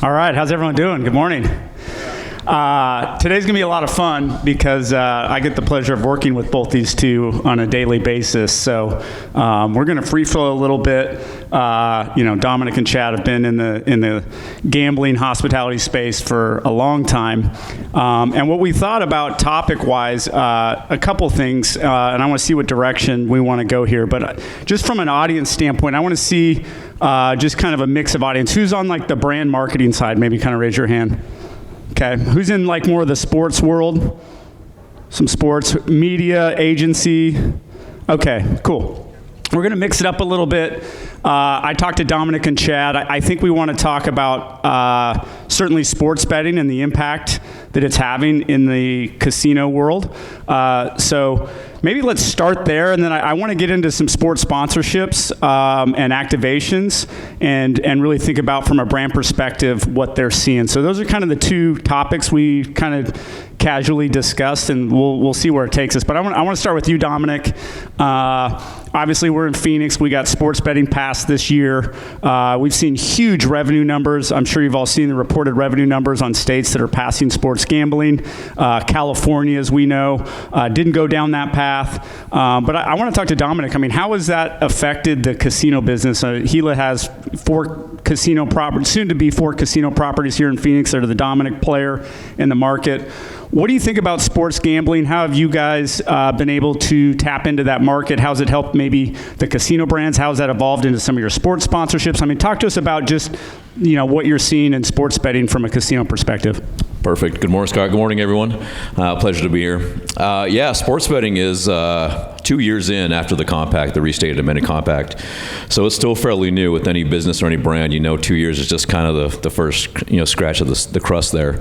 All right, how's everyone doing? Good morning. Today's gonna be a lot of fun because I get the pleasure of working with both these two on a daily basis. So we're gonna free flow a little bit. Dominic and Chad have been in the gambling hospitality space for a long time. And what we thought about topic-wise, a couple things, and I want to see what direction we want to go here. But just from an audience standpoint, I want to see just kind of a mix of audience. Who's on like the brand marketing side? Maybe kind of raise your hand. Okay, who's in like more of the sports world? Some sports, media, agency. Okay, cool. We're gonna mix it up a little bit. I talked to Dominic and Chad. I think we want to talk about certainly sports betting and the impact that it's having in the casino world. So maybe let's start there, and then I want to get into some sports sponsorships and activations, and really think about from a brand perspective what they're seeing. So those are kind of the two topics we kind of casually discussed, and we'll see where it takes us. But I want to start with you, Dominic. Obviously, we're in Phoenix. We got sports betting passed this year. We've seen huge revenue numbers. I'm sure you've all seen the reported revenue numbers on states that are passing sports gambling. California, as we know, didn't go down that path. But I want to talk to Dominic. I mean, how has that affected the casino business? Gila has 4 casino properties, soon to be 4 casino properties here in Phoenix that are the dominant player in the market. What do you think about sports gambling? How have you guys been able to tap into that market? How's it helped maybe the casino brands? How has that evolved into some of your sports sponsorships? I mean, talk to us about just, what you're seeing in sports betting from a casino perspective. Perfect. Good morning, Scott. Good morning, everyone. Pleasure to be here. Sports betting is 2 years in after the compact, the restated amended compact. So it's still fairly new with any business or any brand. 2 years is just kind of the first scratch of the crust there.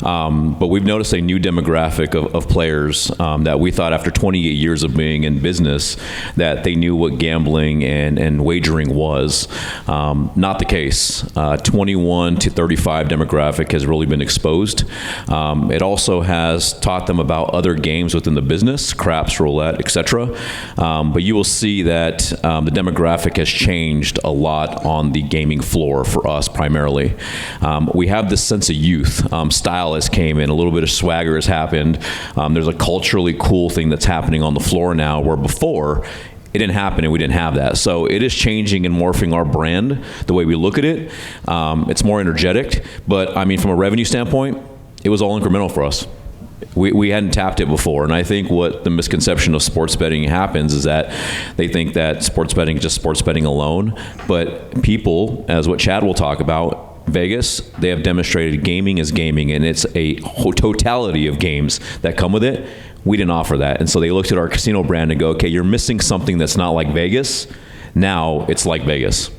But we've noticed a new demographic of players that we thought after 28 years of being in business that they knew what gambling and wagering was. Not the case. 21 to 35 demographic has really been exposed. It also has taught them about other games within the business, craps, roulette, etc. But you will see that the demographic has changed a lot on the gaming floor for us primarily. We have this sense of youth. Style has came in, a little bit of swagger has happened. There's a culturally cool thing that's happening on the floor now where before it didn't happen and we didn't have that. So it is changing and morphing our brand, the way we look at it. It's more energetic, but I mean, from a revenue standpoint, it was all incremental for us. We hadn't tapped it before, and I think what the misconception of sports betting happens is that they think that sports betting is just sports betting alone, but people, as what Chad will talk about, Vegas, they have demonstrated gaming is gaming, and it's a totality of games that come with it. We didn't offer that, and so they looked at our casino brand and go, okay, you're missing something that's not like Vegas. Now it's like Vegas.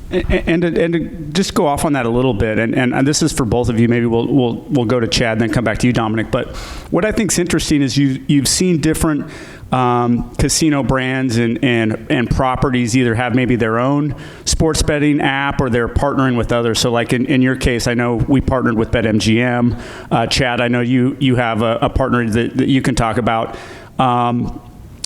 And to just go off on that a little bit, and this is for both of you. Maybe we'll go to Chad, then come back to you, Dominic. But what I think is interesting is you've seen different casino brands and properties either have maybe their own sports betting app or they're partnering with others. So like in your case, I know we partnered with BetMGM. Chad, I know you have a partner that you can talk about.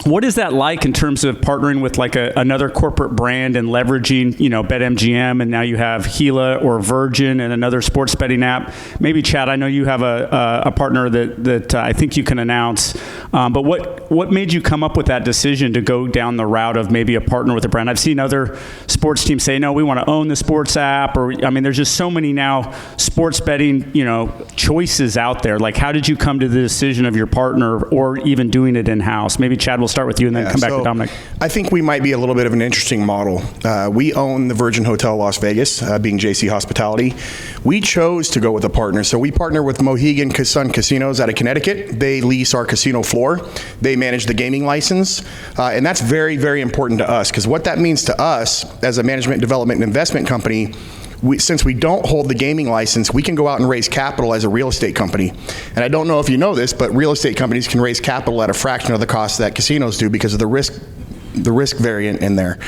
What is that like in terms of partnering with like another corporate brand and leveraging, BetMGM, and now you have Gila or Virgin and another sports betting app? Maybe Chad, I know you have a partner that I think you can announce. But what made you come up with that decision to go down the route of maybe a partner with a brand? I've seen other sports teams say, no, we want to own the sports app, there's just so many now sports betting, choices out there. Like, how did you come to the decision of your partner or even doing it in-house? Maybe Chad will start with you and then come back to Dominic. I think we might be a little bit of an interesting model. We own the Virgin Hotel Las Vegas, being JC Hospitality. We chose to go with a partner. So we partner with Mohegan Sun Casinos out of Connecticut. They lease our casino floor. They manage the gaming license. And that's very, very important to us, because what that means to us as a management, development, and investment company, since we don't hold the gaming license, we can go out and raise capital as a real estate company. And I don't know if you know this, but real estate companies can raise capital at a fraction of the cost that casinos do because of the risk risk variant in there.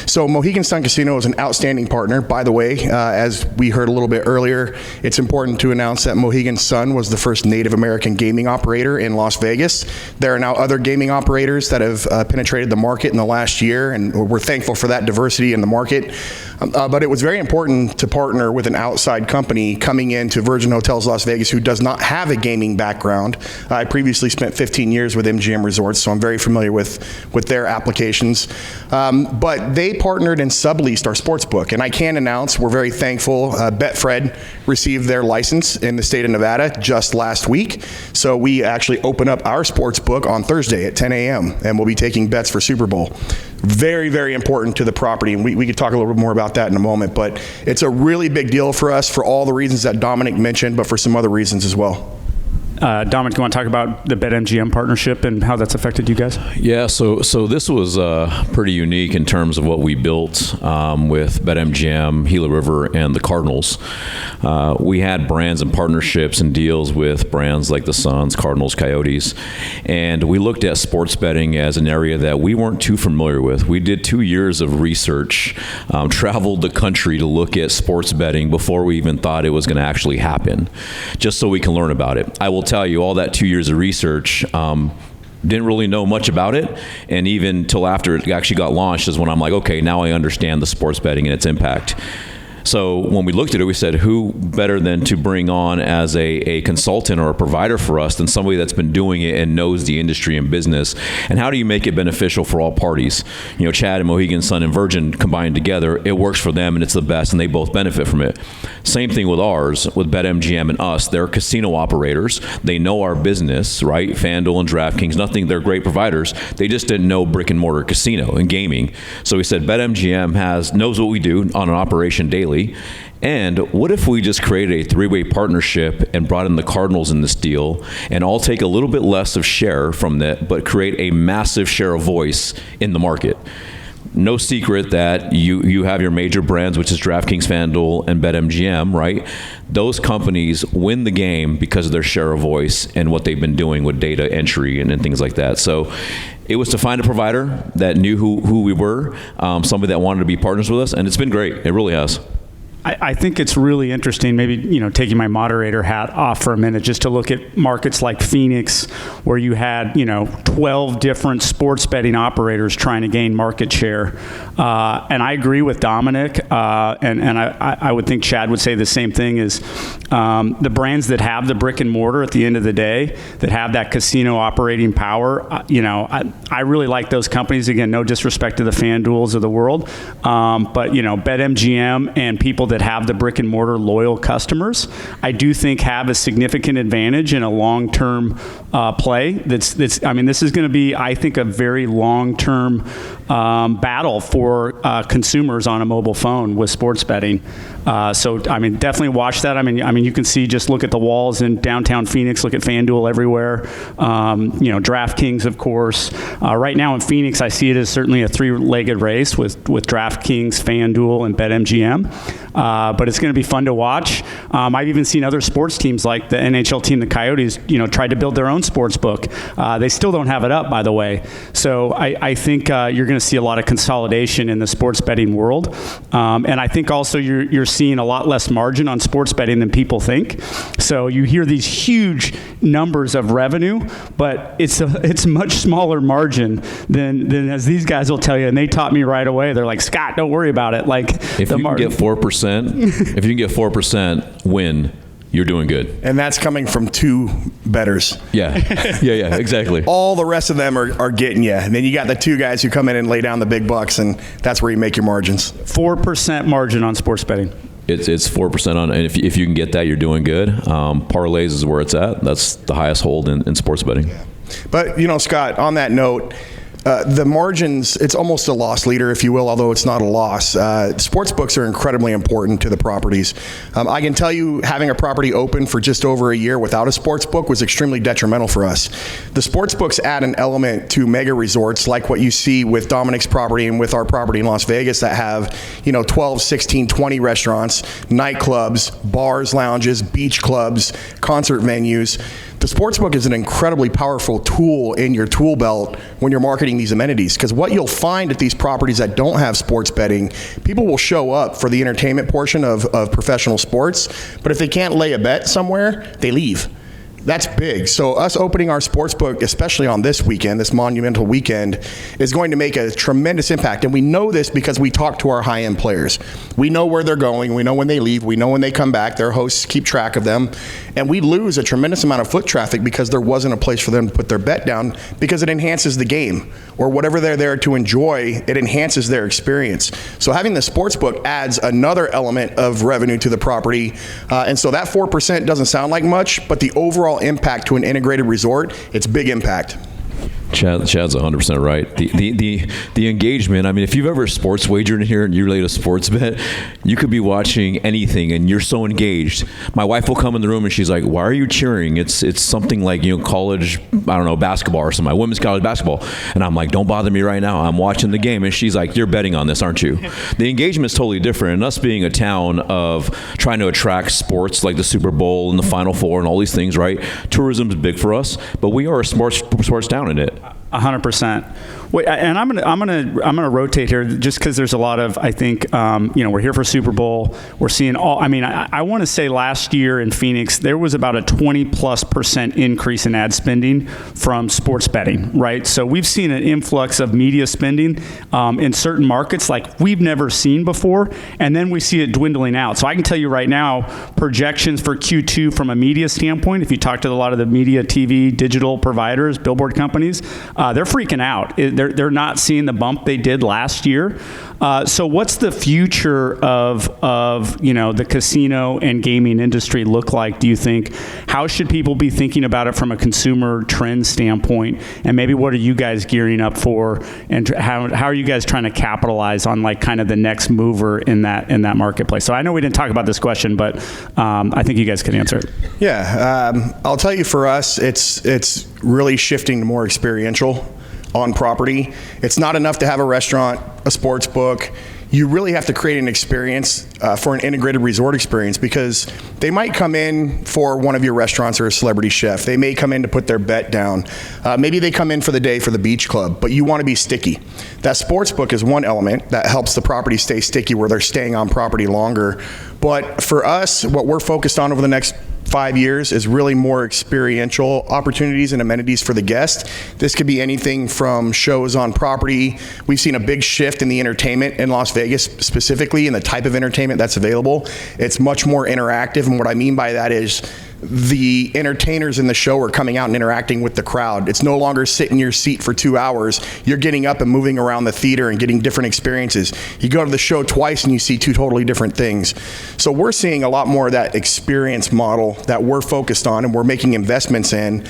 So Mohegan Sun Casino is an outstanding partner. By the way, as we heard a little bit earlier, it's important to announce that Mohegan Sun was the first Native American gaming operator in Las Vegas. There are now other gaming operators that have penetrated the market in the last year, and we're thankful for that diversity in the market. But it was very important to partner with an outside company coming into Virgin Hotels Las Vegas who does not have a gaming background. I previously spent 15 years with MGM Resorts, so I'm very familiar with their applications. But they partnered and subleased our sports book, and I can announce we're very thankful. Betfred received their license in the state of Nevada just last week, so we actually open up our sports book on Thursday at 10 a.m. and we'll be taking bets for Super Bowl. Very, very important to the property, and we could talk a little bit more about that in a moment, but it's a really big deal for us for all the reasons that Dominic mentioned, but for some other reasons as well. Dominic, do you want to talk about the BetMGM partnership and how that's affected you guys? Yeah, so this was pretty unique in terms of what we built with BetMGM, Gila River, and the Cardinals. We had brands and partnerships and deals with brands like the Suns, Cardinals, Coyotes, and we looked at sports betting as an area that we weren't too familiar with. We did 2 years of research, traveled the country to look at sports betting before we even thought it was going to actually happen, just so we can learn about it. I will tell you, all that 2 years of research, didn't really know much about it, and even till after it actually got launched is when I'm like, okay, now I understand the sports betting and its impact. So when we looked at it, we said, who better than to bring on as a consultant or a provider for us than somebody that's been doing it and knows the industry and business? And how do you make it beneficial for all parties? You know, Chad and Mohegan Sun and Virgin combined together, it works for them and it's the best and they both benefit from it. Same thing with ours, with BetMGM and us. They're casino operators. They know our business, right? FanDuel and DraftKings, they're great providers. They just didn't know brick and mortar casino and gaming. So we said BetMGM knows what we do on an operation daily. And what if we just created a three-way partnership and brought in the Cardinals in this deal and all take a little bit less of share from that, but create a massive share of voice in the market? No secret that you have your major brands, which is DraftKings, FanDuel, and BetMGM, right? Those companies win the game because of their share of voice and what they've been doing with data entry and things like that. So it was to find a provider that knew who we were, somebody that wanted to be partners with us, and it's been great. It really has. I think it's really interesting, maybe, taking my moderator hat off for a minute, just to look at markets like Phoenix, where you had, 12 different sports betting operators trying to gain market share. And I agree with Dominic, and I would think Chad would say the same thing, is the brands that have the brick and mortar at the end of the day, that have that casino operating power, I really like those companies. Again, no disrespect to the FanDuels of the world, but, BetMGM and people that have the brick and mortar loyal customers, I do think have a significant advantage in a long-term play. This is going to be, I think, a very long-term battle for consumers on a mobile phone with sports betting. So definitely watch that. You can see, just look at the walls in downtown Phoenix, look at FanDuel everywhere. DraftKings, of course. Right now in Phoenix, I see it as certainly a three-legged race with DraftKings, FanDuel, and BetMGM. But it's going to be fun to watch. I've even seen other sports teams like the NHL team, the Coyotes, tried to build their own sports book. They still don't have it up, by the way. So I think you're going to see a lot of consolidation in the sports betting world. And I think also you're seeing a lot less margin on sports betting than people think. So you hear these huge numbers of revenue, but it's much smaller margin than as these guys will tell you. And they taught me right away. They're like, Scott, don't worry about it. Like, if you can get 4%, if you can get 4% win, you're doing good. And that's coming from two bettors. Yeah, exactly. All the rest of them are getting you. And then you got the two guys who come in and lay down the big bucks, and that's where you make your margins. 4% margin on sports betting. It's 4% on, and if you can get that, you're doing good. Parlays is where it's at. That's the highest hold in sports betting. Yeah. But, Scott, on that note, the margins, it's almost a loss leader, if you will, although it's not a loss. Sports books are incredibly important to the properties. I can tell you, having a property open for just over a year without a sports book was extremely detrimental for us. The sports books add an element to mega resorts like what you see with Dominic's property and with our property in Las Vegas that have, 12, 16, 20 restaurants, nightclubs, bars, lounges, beach clubs, concert venues. The sportsbook is an incredibly powerful tool in your tool belt when you're marketing these amenities, because what you'll find at these properties that don't have sports betting, people will show up for the entertainment portion of professional sports, but if they can't lay a bet somewhere, they leave. That's big. So us opening our sports book, especially on this weekend, this monumental weekend, is going to make a tremendous impact. And we know this because we talk to our high-end players. We know where they're going. We know when they leave. We know when they come back. Their hosts keep track of them. And we lose a tremendous amount of foot traffic because there wasn't a place for them to put their bet down, because it enhances the game, or whatever they're there to enjoy, it enhances their experience. So having the sports book adds another element of revenue to the property. And so that 4% doesn't sound like much, but the overall impact to an integrated resort, it's big impact. Chad's 100% right. The engagement, I mean, if you've ever sports wagered in here and you relate a sports bet, you could be watching anything and you're so engaged. My wife will come in the room and she's like, why are you cheering? It's something like, college, I don't know, basketball or something, women's college basketball. And I'm like, don't bother me right now. I'm watching the game. And she's like, you're betting on this, aren't you? The engagement is totally different. And us being a town of trying to attract sports like the Super Bowl and the Final Four and all these things, right? Tourism is big for us, but we are a sports town in it. 100%. Wait, and I'm gonna rotate here just because there's a lot of, I think, we're here for Super Bowl. We're seeing all. I mean, I want to say last year in Phoenix there was about a 20+% increase in ad spending from sports betting, right? So we've seen an influx of media spending in certain markets like we've never seen before, and then we see it dwindling out. So I can tell you right now, projections for Q2 from a media standpoint, if you talk to a lot of the media, TV, digital providers, billboard companies, they're freaking out. They're not seeing the bump they did last year. So what's the future of the casino and gaming industry look like, do you think? How should people be thinking about it from a consumer trend standpoint? And maybe what are you guys gearing up for? And how are you guys trying to capitalize on like kind of the next mover in that marketplace? So I know we didn't talk about this question, but I think you guys can answer it. Yeah, I'll tell you, for us, it's really shifting to more experiential on property. It's not enough to have a restaurant, a sports book. You really have to create an experience for an integrated resort experience, because they might come in for one of your restaurants or a celebrity chef. They may come in to put their bet down. Maybe they come in for the day for the beach club, but you want to be sticky. That sports book is one element that helps the property stay sticky, where they're staying on property longer. But for us, what we're focused on over the next 5 years is really more experiential opportunities and amenities for the guest. This could be anything from shows on property. We've seen a big shift in the entertainment in Las Vegas, specifically in the type of entertainment that's available. It's much more interactive, and what I mean by that is the entertainers in the show are coming out and interacting with the crowd. It's no longer sit in your seat for 2 hours. You're getting up and moving around the theater and getting different experiences. You go to the show twice and you see two totally different things. So we're seeing a lot more of that experience model that we're focused on and we're making investments in.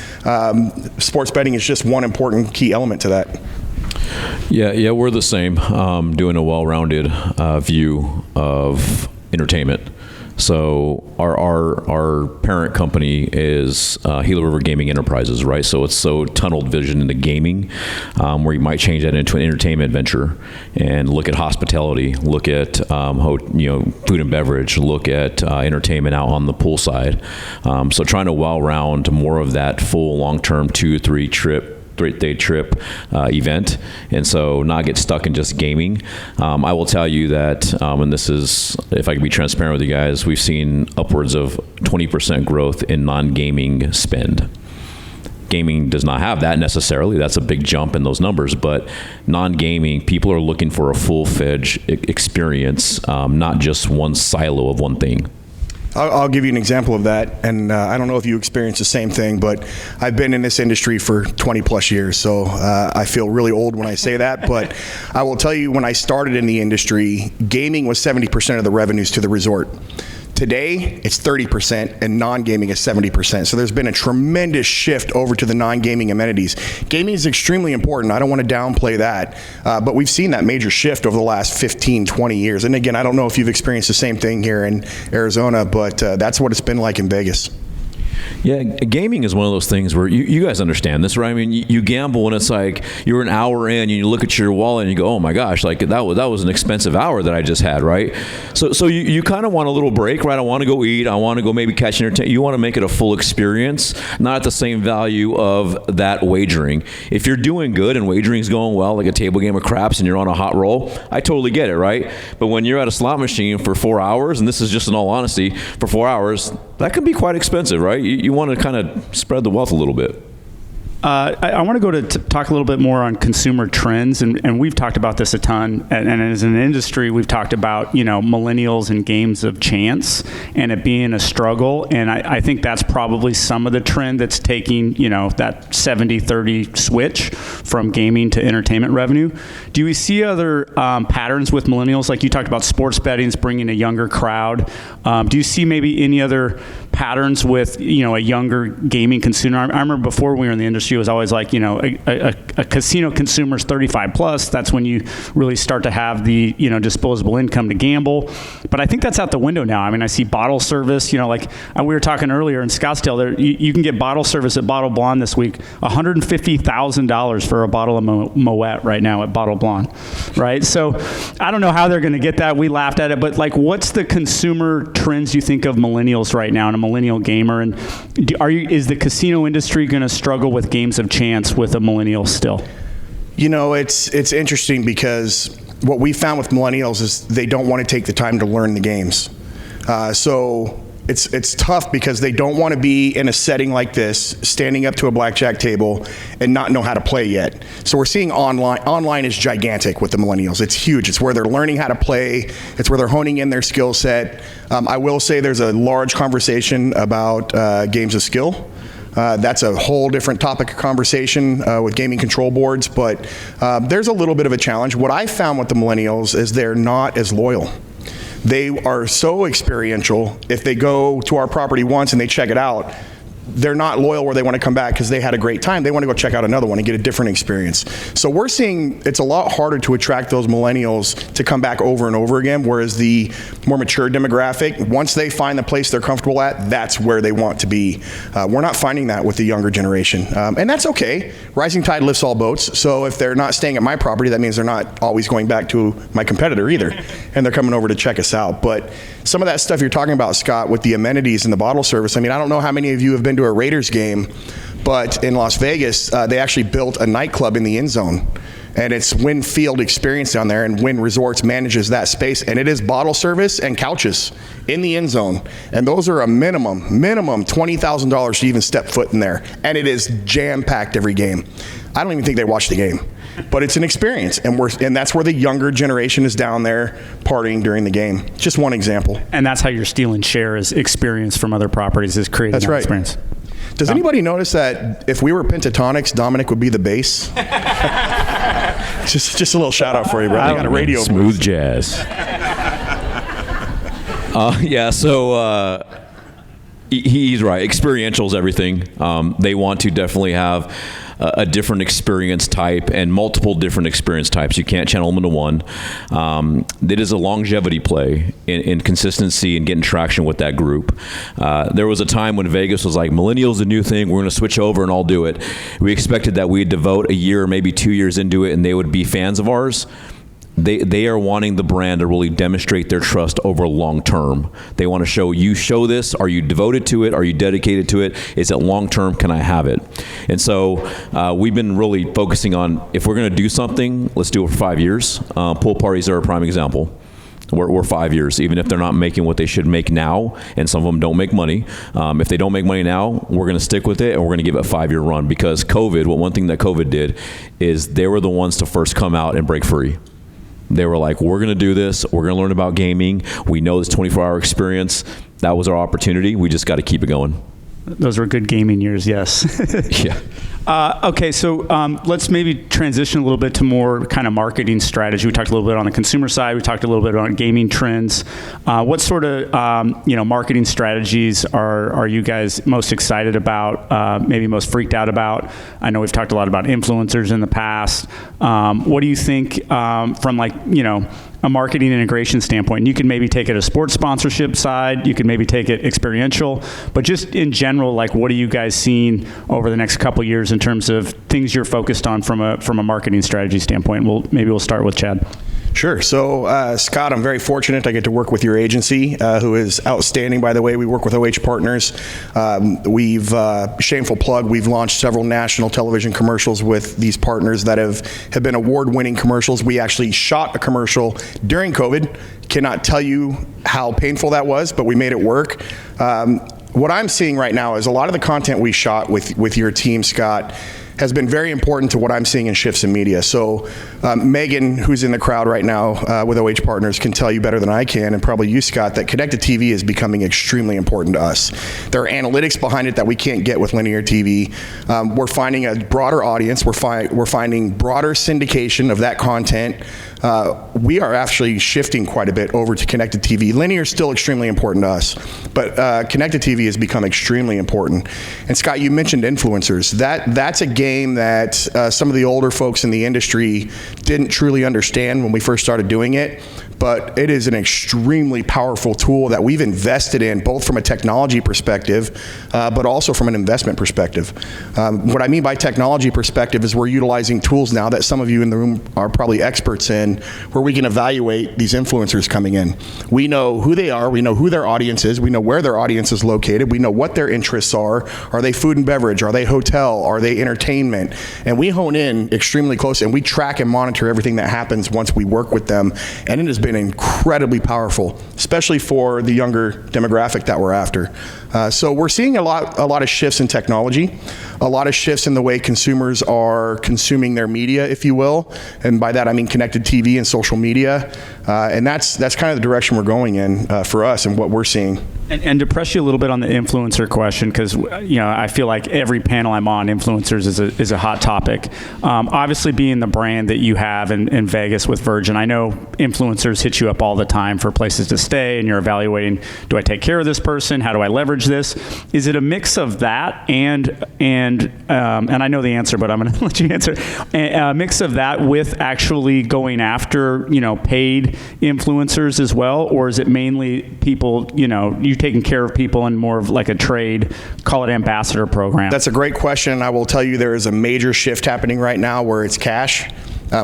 Sports betting is just one important key element to that. Yeah, we're the same, doing a well-rounded view of entertainment. So our parent company is Gila River Gaming Enterprises, right? So it's so tunneled vision into gaming, where you might change that into an entertainment venture and look at hospitality, look at food and beverage, look at entertainment out on the pool side. So trying to well-round more of that full long-term 2-3 3-day trip event, and so not get stuck in just gaming. I will tell you that, and this is, if I can be transparent with you guys, we've seen upwards of 20% growth in non-gaming spend. Gaming does not have that necessarily. That's a big jump in those numbers, but non-gaming, people are looking for a full-fledged experience, not just one silo of one thing. I'll give you an example of that, and I don't know if you experience the same thing, but I've been in this industry for 20 plus years, so I feel really old when I say that, but I will tell you, when I started in the industry, gaming was 70% of the revenues to the resort. Today, it's 30%, and non-gaming is 70%. So there's been a tremendous shift over to the non-gaming amenities. Gaming is extremely important. I don't want to downplay that. But we've seen that major shift over the last 15, 20 years. And again, I don't know if you've experienced the same thing here in Arizona, but that's what it's been like in Vegas. Yeah, gaming is one of those things where you guys understand this, right? I mean, you gamble and it's like you're an hour in and you look at your wallet and you go, oh my gosh, like that was an expensive hour that I just had, right? So you kind of want a little break, right? I want to go eat. I want to go maybe catch entertainment. You want to make it a full experience, not at the same value of that wagering. If you're doing good and wagering's going well, like a table game of craps and you're on a hot roll, I totally get it, right? But when you're at a slot machine for 4 hours, and this is just in all honesty, for 4 hours, that can be quite expensive, right? You want to kind of spread the wealth a little bit. I want to go to talk a little bit more on consumer trends, and we've talked about this a ton. And as an industry, we've talked about millennials and games of chance, and it being a struggle. And I think that's probably some of the trend that's taking that 70-30 switch from gaming to entertainment revenue. Do we see other patterns with millennials, like you talked about sports betting's bringing a younger crowd? Do you see maybe any other patterns with a younger gaming consumer? I remember before we were in the industry, it was always like a casino consumer's 35 plus. That's when you really start to have the disposable income to gamble. But I think that's out the window now. I mean, I see bottle service. Like we were talking earlier in Scottsdale, you can get bottle service at Bottle Blonde this week, $150,000 for a bottle of Moet right now at Bottle Blonde, right? So I don't know how they're going to get that. We laughed at it, but like, what's the consumer trends you think of millennials right now and a millennial gamer? And is the casino industry going to struggle with games of chance with a millennial still? It's interesting because what we found with millennials is they don't want to take the time to learn the games. So it's tough because they don't want to be in a setting like this, standing up to a blackjack table and not know how to play yet. So we're seeing online. Online is gigantic with the millennials. It's huge. It's where they're learning how to play. It's where they're honing in their skill set. I will say there's a large conversation about games of skill. That's a whole different topic of conversation with gaming control boards, but there's a little bit of a challenge. What I found with the millennials is they're not as loyal. They are so experiential. If they go to our property once and they check it out, they're not loyal where they want to come back because they had a great time. They want to go check out another one and get a different experience. So we're seeing it's a lot harder to attract those millennials to come back over and over again, whereas the more mature demographic, once they find the place they're comfortable at, that's where they want to be. We're not finding that with the younger generation. And that's okay. Rising tide lifts all boats. So if they're not staying at my property, that means they're not always going back to my competitor either. And they're coming over to check us out. But some of that stuff you're talking about, Scott, with the amenities and the bottle service, I mean, I don't know how many of you have been to a Raiders game, but in Las Vegas, they actually built a nightclub in the end zone. And it's Wynn Field Experience down there, and Wynn Resorts manages that space. And it is bottle service and couches in the end zone. And those are a minimum $20,000 to even step foot in there. And it is jam-packed every game. I don't even think they watch the game. But it's an experience, and that's where the younger generation is down there partying during the game. Just one example. And that's how you're stealing share is experience from other properties, is creating that experience. Does anybody notice that if we were Pentatonics, Dominic would be the bass? just a little shout out for you, brother. I got a radio smooth jazz. He's right. Experiential is everything. They want to definitely have a different experience type and multiple different experience types. You can't channel them into one. It is a longevity play in consistency and getting traction with that group. There was a time when Vegas was like, millennials a new thing, we're going to switch over and all do it. We expected that we'd devote a year or maybe 2 years into it and they would be fans of ours. They are wanting the brand to really demonstrate their trust over long term. They want to show this. Are you devoted to it? Are you dedicated to it? Is it long term? Can I have it? And so we've been really focusing on, if we're going to do something, let's do it for 5 years. Pool parties are a prime example. We're 5 years, even if they're not making what they should make now, and some of them don't make money. If they don't make money now, we're going to stick with it, and we're going to give it a 5-year run, because one thing that COVID did is they were the ones to first come out and break free. They were like, we're going to do this. We're going to learn about gaming. We know this 24-hour experience. That was our opportunity. We just got to keep it going. Those were good gaming years, yes. Yeah. Okay, so let's maybe transition a little bit to more kind of marketing strategy. We talked a little bit on the consumer side. We talked a little bit about gaming trends. What sort of marketing strategies are you guys most excited about? Maybe most freaked out about? I know we've talked a lot about influencers in the past. What do you think from a marketing integration standpoint. And you can maybe take it a sports sponsorship side, you can maybe take it experiential, but just in general, like what are you guys seeing over the next couple years in terms of things you're focused on from a marketing strategy standpoint? We'll start with Chad. Sure. So, Scott, I'm very fortunate I get to work with your agency, who is outstanding, by the way. We work with OH Partners. Shameful plug, we've launched several national television commercials with these partners that have been award-winning commercials. We actually shot a commercial during COVID. Cannot tell you how painful that was, but we made it work. What I'm seeing right now is a lot of the content we shot with your team, Scott, has been very important to what I'm seeing in shifts in media. So Megan, who's in the crowd right now with OH Partners, can tell you better than I can, and probably you, Scott, that connected TV is becoming extremely important to us. There are analytics behind it that we can't get with linear TV. We're finding a broader audience. We're finding broader syndication of that content. We are actually shifting quite a bit over to connected TV. Linear is still extremely important to us, but connected TV has become extremely important. And Scott, you mentioned influencers. That's a game that some of the older folks in the industry didn't truly understand when we first started doing it. But it is an extremely powerful tool that we've invested in, both from a technology perspective, but also from an investment perspective. What I mean by technology perspective is we're utilizing tools now that some of you in the room are probably experts in, where we can evaluate these influencers coming in. We know who they are, we know who their audience is, we know where their audience is located, we know what their interests are. Are they food and beverage? Are they hotel? Are they entertainment? And we hone in extremely close, and we track and monitor everything that happens once we work with them. And it has been incredibly powerful, especially for the younger demographic that we're after. So we're seeing a lot of shifts in technology, a lot of shifts in the way consumers are consuming their media, if you will. And by that I mean connected TV and social media. And that's kind of the direction we're going in for us and what we're seeing. And to press you a little bit on the influencer question, because I feel like every panel I'm on, influencers is a hot topic. Obviously, being the brand that you have in Vegas with Virgin, I know influencers hit you up all the time for places to stay, and you're evaluating: do I take care of this person? How do I leverage this? Is it a mix of that and I know the answer, but I'm going to let you answer. A mix of that with actually going after paid influencers as well, or is it mainly people you taking care of people in more of like a trade, call it ambassador program? That's a great question. I will tell you there is a major shift happening right now where it's cash.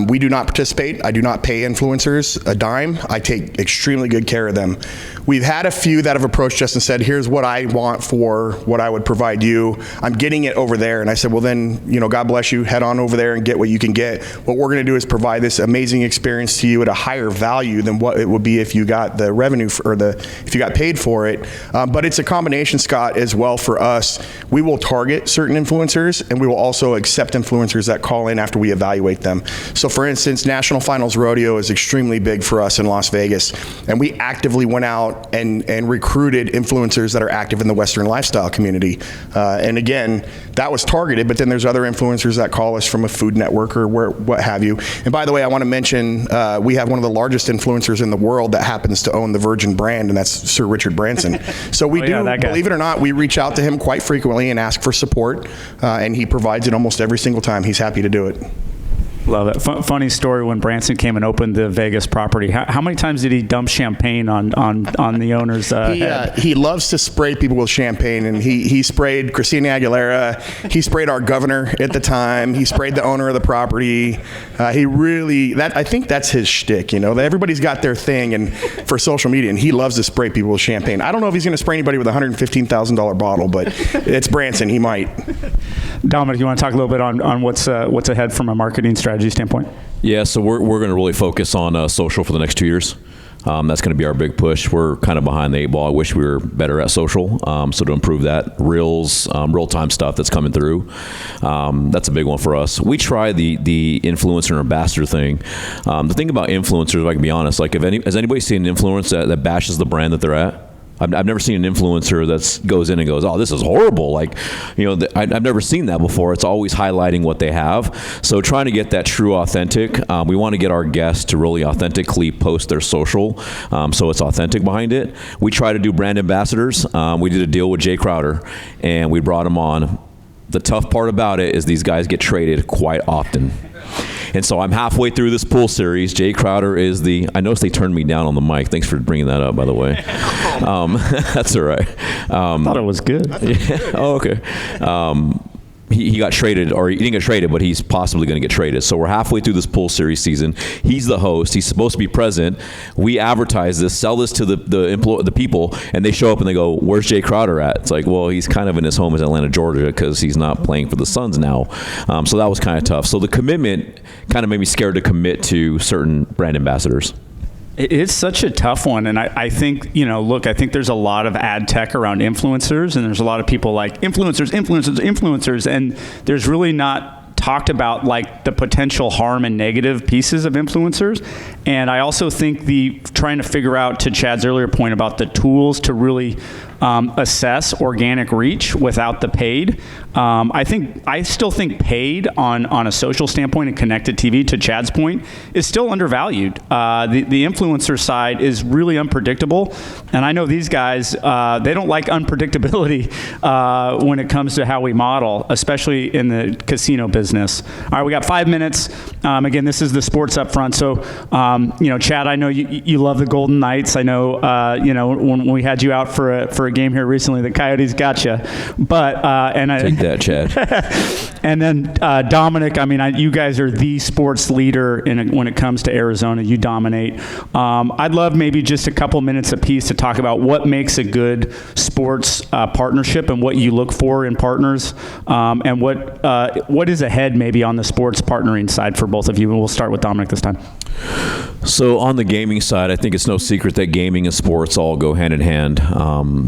We do not participate. I do not pay influencers a dime. I take extremely good care of them. We've had a few that have approached us and said, here's what I want for what I would provide you. I'm getting it over there. And I said, well then, God bless you, head on over there and get what you can get. What we're going to do is provide this amazing experience to you at a higher value than what it would be if you got the revenue if you got paid for it. But it's a combination, Scott, as well for us. We will target certain influencers, and we will also accept influencers that call in after we evaluate them. So for instance, National Finals Rodeo is extremely big for us in Las Vegas, and we actively went out and recruited influencers that are active in the Western lifestyle community. And again, that was targeted, but then there's other influencers that call us from a Food Network or what have you. And by the way, I want to mention we have one of the largest influencers in the world that happens to own the Virgin brand, and that's Sir Richard Branson. So we believe it or not, we reach out to him quite frequently and ask for support, and he provides it almost every single time. He's happy to do it. Love it. Funny story, when Branson came and opened the Vegas property, how many times did he dump champagne on the owner's head? He loves to spray people with champagne, and he sprayed Christina Aguilera. He sprayed our governor at the time. He sprayed the owner of the property. I think that's his shtick. Everybody's got their thing, and for social media, and he loves to spray people with champagne. I don't know if he's going to spray anybody with a $115,000 bottle, but it's Branson. He might. Dominic, you want to talk a little bit on what's ahead from a marketing strategy standpoint? Yeah, so we're going to really focus on social for the next 2 years. That's going to be our big push. We're kind of behind the 8 ball. I wish we were better at social. So to improve that, Reels, real-time stuff that's coming through, that's a big one for us. We try the influencer and ambassador thing. The thing about influencers, if I can be honest, has anybody seen an influencer that bashes the brand that they're at? I've never seen an influencer that goes in and goes, oh, this is horrible. I've never seen that before. It's always highlighting what they have. So trying to get that true authentic, we want to get our guests to really authentically post their social, so it's authentic behind it. We try to do brand ambassadors. We did a deal with Jay Crowder, and we brought him on. The tough part about it is these guys get traded quite often. And so I'm halfway through this pool series. Jay Crowder is I noticed they turned me down on the mic. Thanks for bringing that up, by the way. That's all right. I thought it was good. Yeah. Oh, okay. He got traded, or he didn't get traded, but he's possibly going to get traded. So we're halfway through this pool series season. He's the host. He's supposed to be present. We advertise this, sell this to the people, and they show up and they go, "Where's Jay Crowder at?" It's like, well, he's kind of in his home in Atlanta, Georgia, because he's not playing for the Suns now. So that was kind of tough. So the commitment kind of made me scared to commit to certain brand ambassadors. It's such a tough one, and I think, I think there's a lot of ad tech around influencers, and there's a lot of people like influencers, and there's really not talked about like the potential harm and negative pieces of influencers. And I also think trying to figure out, to Chad's earlier point about the tools to really assess organic reach without the paid. I still think paid on a social standpoint and connected TV, to Chad's point, is still undervalued. The influencer side is really unpredictable, and I know these guys, they don't like unpredictability when it comes to how we model, especially in the casino business. All right, we got 5 minutes. Again, this is the Sports Upfront. So, Chad, I know you love the Golden Knights. I know, when we had you out for a game here recently, the Coyotes got you. But take that, Chad. And then Dominic, you guys are the sports leader when it comes to Arizona. You dominate. I'd love maybe just a couple minutes apiece to talk about what makes a good sports partnership and what you look for in partners, and what is ahead maybe on the sports partnering side for both of you. And we'll start with Dominic this time. So on the gaming side, I think it's no secret that gaming and sports all go hand in hand.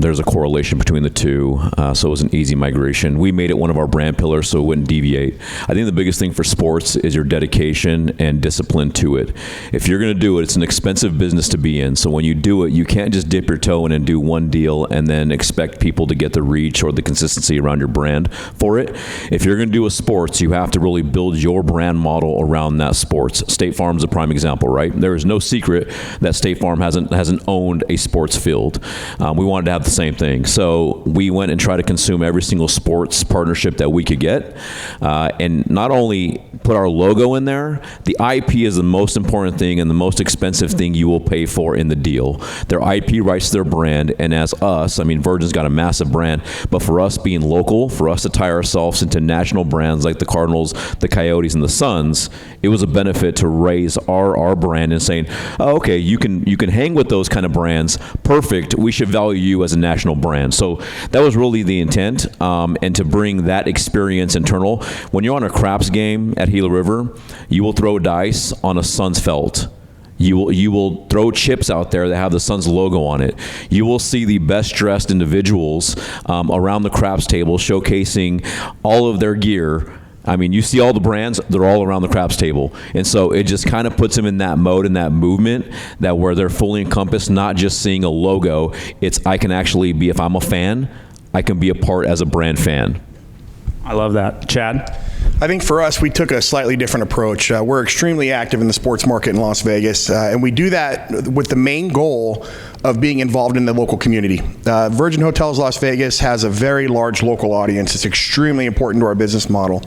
There's a correlation between the two, so it was an easy migration. We made it one of our brand pillars so it wouldn't deviate. I think the biggest thing for sports is your dedication and discipline to it. If you're going to do it, it's an expensive business to be in. So when you do it, you can't just dip your toe in and do one deal and then expect people to get the reach or the consistency around your brand for it. If you're going to do a sports, you have to really build your brand model around that sports. State Farm's a prime example, right? There is no secret that State Farm hasn't owned a sports field. We wanted to have the same thing. So we went and tried to consume every single sports partnership that we could get, and not only put our logo in there, the IP is the most important thing and the most expensive thing you will pay for in the deal. Their IP rights to their brand, and as us, Virgin's got a massive brand, but for us being local, for us to tie ourselves into national brands like the Cardinals, the Coyotes, and the Suns, it was a benefit to raise our brand and saying, oh, okay, you can hang with those kind of brands. Perfect. We should value you as a national brand. So that was really the intent, and to bring that experience internal. When you're on a craps game at Gila River, you will throw dice on a Suns felt. You will throw chips out there that have the Suns logo on it. You will see the best dressed individuals around the craps table showcasing all of their gear. You see all the brands, they're all around the craps table. And so it just kind of puts them in that mode and that movement that where they're fully encompassed, not just seeing a logo. I can actually be, if I'm a fan, I can be a part as a brand fan. I love that. Chad? I think for us, we took a slightly different approach. We're extremely active in the sports market in Las Vegas, and we do that with the main goal of being involved in the local community. Virgin Hotels Las Vegas has a very large local audience. It's extremely important to our business model.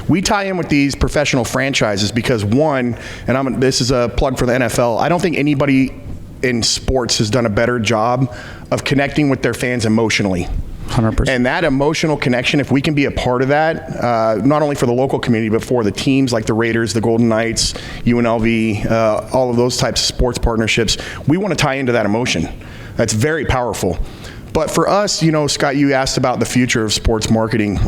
We tie in with these professional franchises because one, and this is a plug for the NFL, I don't think anybody in sports has done a better job of connecting with their fans emotionally. 100%. And that emotional connection, if we can be a part of that, not only for the local community, but for the teams like the Raiders, the Golden Knights, UNLV, all of those types of sports partnerships, we want to tie into that emotion. That's very powerful. But for us, Scott, you asked about the future of sports marketing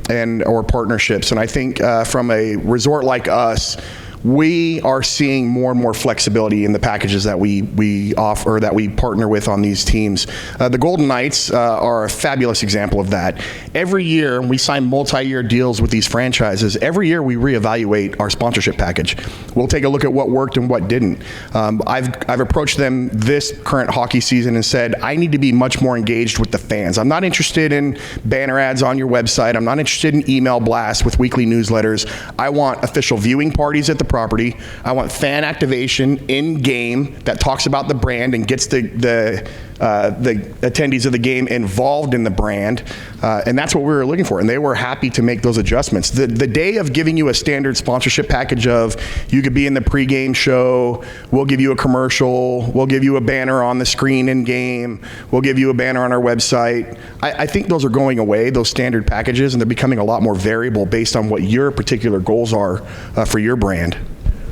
or partnerships. And I think from a resort like us, we are seeing more and more flexibility in the packages that we offer, that we partner with on these teams. The Golden Knights are a fabulous example of that. Every year, we sign multi-year deals with these franchises. Every year, we reevaluate our sponsorship package. We'll take a look at what worked and what didn't. I've approached them this current hockey season and said, I need to be much more engaged with the fans. I'm not interested in banner ads on your website. I'm not interested in email blasts with weekly newsletters. I want official viewing parties at the property. I want fan activation in game that talks about the brand and gets the attendees of the game involved in the brand, and that's what we were looking for, and they were happy to make those adjustments. The day of giving you a standard sponsorship package of you could be in the pregame show, we'll give you a commercial, we'll give you a banner on the screen in game, we'll give you a banner on our website. I think those are going away, those standard packages, and they're becoming a lot more variable based on what your particular goals are for your brand.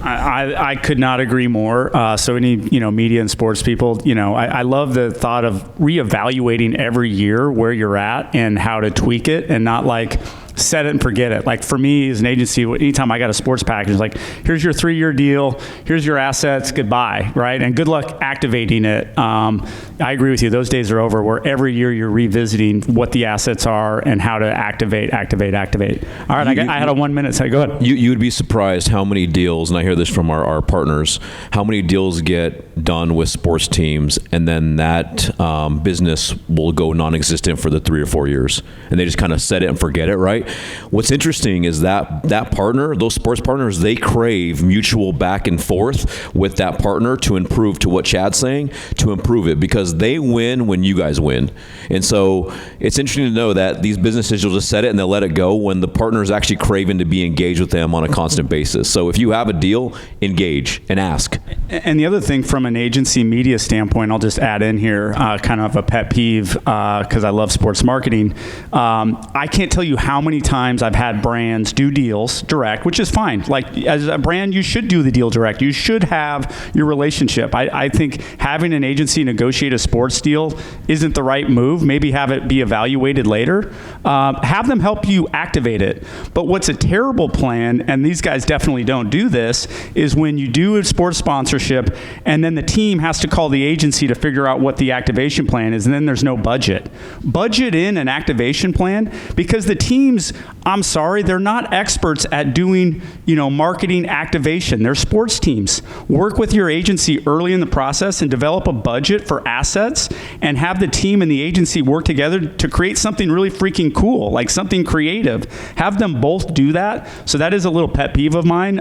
I could not agree more. So any, media and sports people, I love the thought of reevaluating every year where you're at and how to tweak it, and not like set it and forget it. Like for me as an agency, anytime I got a sports package, it's like, here's your 3-year deal, here's your assets, goodbye, right? And good luck activating it. I agree with you. Those days are over, where every year you're revisiting what the assets are and how to activate. All right, I had a 1 minute, so go ahead. You would be surprised how many deals, and I hear this from our partners, how many deals get done with sports teams, and then that business will go non-existent for the 3 or 4 years, and they just kind of set it and forget it, right? What's interesting is that partner, those sports partners, they crave mutual back and forth with that partner to improve, to what Chad's saying, to improve it, because they win when you guys win. And so it's interesting to know that these businesses, you'll just set it and they'll let it go when the partner is actually craving to be engaged with them on a constant basis. So if you have a deal, engage and ask. And the other thing from an agency media standpoint, I'll just add in here, kind of a pet peeve, because I love sports marketing. I can't tell you how many times I've had brands do deals direct, which is fine. Like as a brand, you should do the deal direct. You should have your relationship. I think having an agency negotiate a sports deal isn't the right move. Maybe have it be evaluated later. Have them help you activate it. But what's a terrible plan, and these guys definitely don't do this, is when you do a sports sponsorship and then the team has to call the agency to figure out what the activation plan is, and then there's no budget. Budget in an activation plan, because the teams, I'm sorry, they're not experts at doing, marketing activation. They're sports teams. Work with your agency early in the process and develop a budget for assets, and have the team and the agency work together to create something really freaking cool, like something creative. Have them both do that. So that is a little pet peeve of mine,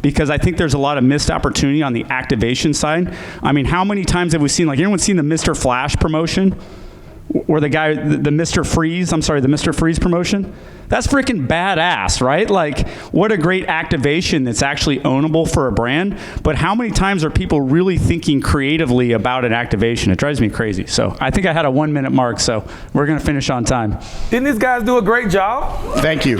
because I think there's a lot of missed opportunity on the activation side. I mean, how many times have we seen, anyone seen the Mr. Flash promotion? Or the guy, the Mr. Freeze promotion? That's freaking badass, right? Like, what a great activation that's actually ownable for a brand. But how many times are people really thinking creatively about an activation? It drives me crazy. So I think I had a 1 minute mark, so we're going to finish on time. Didn't these guys do a great job? Thank you.